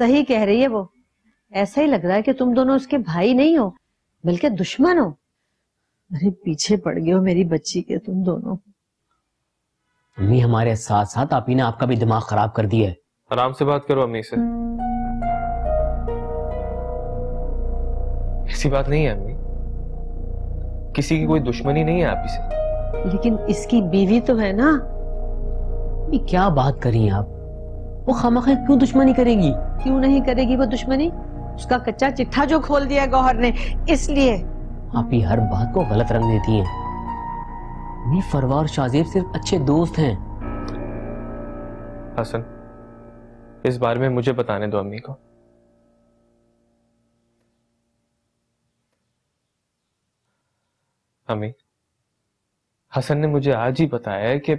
सही कह रही है वो। ऐसा ही लग रहा है कि तुम दोनों उसके भाई नहीं हो बल्कि दुश्मन हो। अरे पीछे पड़ गए हो मेरी बच्ची के तुम दोनों। अम्मी हमारे साथ साथ आप ही ने आपका भी दिमाग खराब कर दिया है। आराम से बात करो अम्मी से। ऐसी बात नहीं है अम्मी, किसी की कोई दुश्मनी नहीं है आप ही से। लेकिन इसकी बीवी तो है ना। ये क्या बात करी आप? वो खामखा क्यों दुश्मनी करेगी? क्यों नहीं करेगी वो दुश्मनी? उसका कच्चा चिट्ठा जो खोल दिया गौहर ने, इसलिए। आप ही हर बात को गलत रंग देती हैं। ये फरवा और शाहजेब सिर्फ अच्छे दोस्त हैं। हसन, इस बारे में मुझे बताने दो अम्मी को। अम्मी, हसन ने मुझे आज ही बताया है कि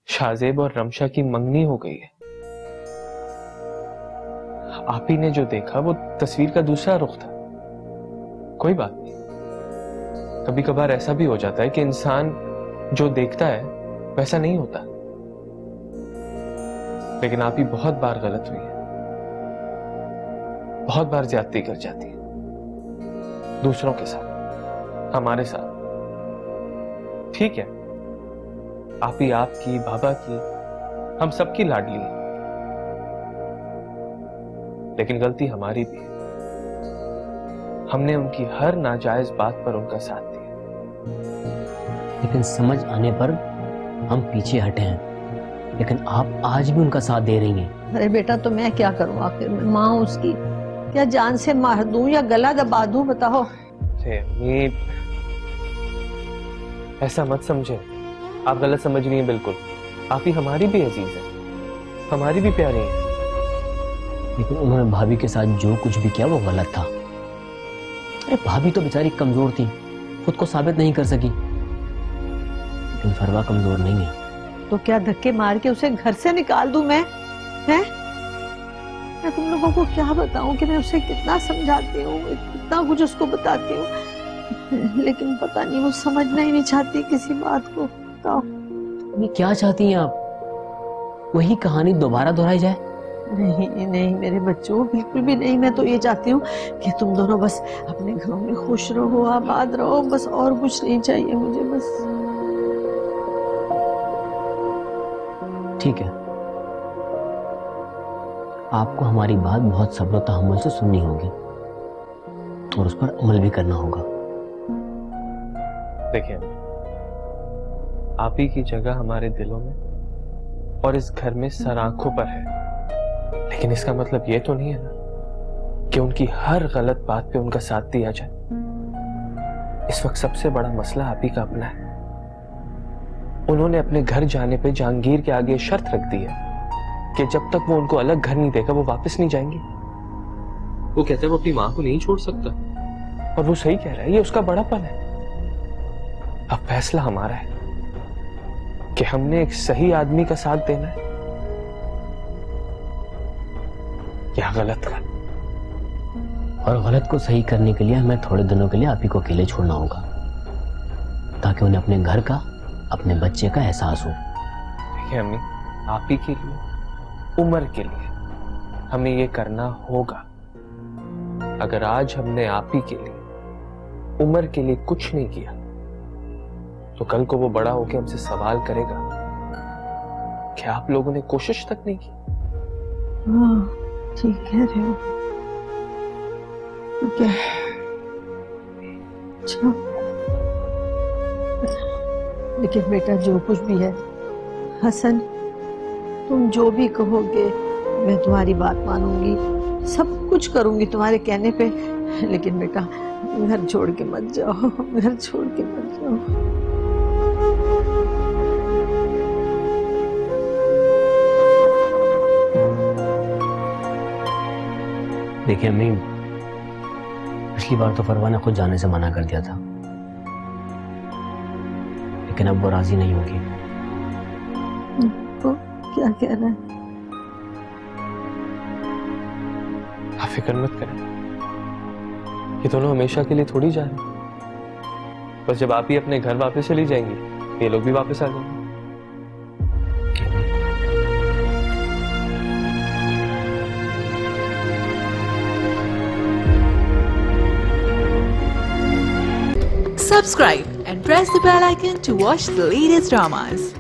शाहजेब और रमशा की मंगनी हो गई है। आप ही ने जो देखा वो तस्वीर का दूसरा रुख था। कोई बात नहीं, कभी कभार ऐसा भी हो जाता है कि इंसान जो देखता है वैसा नहीं होता। लेकिन आप ही बहुत बार गलत हुई है, बहुत बार ज्यादती कर जाती है दूसरों के साथ, हमारे साथ। ठीक है, आप ही आपकी, बाबा की, हम सबकी लाडली है, लेकिन गलती हमारी भी है। हमने उनकी हर नाजायज बात पर उनका साथ दिया। लेकिन समझ आने पर हम पीछे हटे हैं, लेकिन आप आज भी उनका साथ दे रही हैं। अरे बेटा तो मैं क्या करूं, आखिर मैं माँ हूं उसकी। क्या जान से मार दूं या गला दबा दूं, बताओ। अम्मी ऐसा मत समझे, आप गलत समझ रही हैं बिल्कुल। आप ही हमारी भी अजीज है, हमारी भी प्यारी है। लेकिन उन्होंने भाभी के साथ जो कुछ भी किया वो गलत था। अरे भाभी तो बेचारी कमजोर थी, खुद को साबित नहीं कर सकी। लेकिन फरवा कमजोर नहीं है। तो क्या धक्के मार के उसे घर से निकाल दूं मैं? हैं? मैं तुम लोगों को क्या बताऊं कि मैं उसे कितना समझाती हूँ, कितना कुछ उसको बताती हूँ, लेकिन पता नहीं वो समझना ही नहीं चाहती किसी बात को। बताओ ये क्या चाहती हैं आप? वही कहानी दोबारा दोहराई जाए? नहीं नहीं मेरे बच्चों, बिल्कुल भी नहीं। मैं तो ये चाहती हूँ कि तुम दोनों बस अपने घरों में खुश रहो, आबाद रहो, बस और कुछ नहीं चाहिए मुझे, बस। ठीक है, आपको हमारी बात बहुत सब्र और तहम्मुल से सुननी होगी और उस पर अमल भी करना होगा। देखिए, आप ही की जगह हमारे दिलों में और इस घर में सर आंखों पर है, लेकिन इसका मतलब ये तो नहीं है ना कि उनकी हर गलत बात पे उनका साथ दिया जाए। इस वक्त सबसे बड़ा मसला आप ही का अपना है। उन्होंने अपने घर जाने पे जहांगीर के आगे शर्त रख दी है कि जब तक वो उनको अलग घर नहीं देगा वो वापस नहीं जाएंगे। वो कहते हैं वो अपनी मां को नहीं छोड़ सकता, और वो सही कह रहा है, ये उसका बड़ापन है। अब फैसला हमारा है कि हमने एक सही आदमी का साथ देना है या गलत का। और गलत को सही करने के लिए हमें थोड़े दिनों के लिए आप ही को अकेले छोड़ना होगा, ताकि उन्हें अपने घर का, अपने बच्चे का एहसास हो। देखिए अम्मी, आप ही के लिए, उम्र के लिए हमें ये करना होगा। अगर आज हमने आप ही के लिए, उम्र के लिए कुछ नहीं किया, तो कल को वो बड़ा होकर हमसे सवाल करेगा कि आप लोगों ने कोशिश तक नहीं की। हाँ ठीक कह रहे हो। ठीक है, अच्छा, लेकिन बेटा जो कुछ भी है, हसन तुम जो भी कहोगे मैं तुम्हारी बात मानूंगी, सब कुछ करूंगी तुम्हारे कहने पे। लेकिन बेटा घर छोड़ के मत जाओ, घर छोड़ के मत जाओ। देखिए अम्मी, पिछली बार तो फरवा ने खुद जाने से मना कर दिया था, लेकिन अब वो राजी नहीं होगी। तो क्या कह रहा है? आप फिक्र मत करें, ये दोनों हमेशा के लिए थोड़ी जा रहे हैं। बस जब आप ही अपने घर वापस चली जाएंगी, ये लोग भी वापस आ जाएंगे। Subscribe and press the bell icon to watch the latest dramas.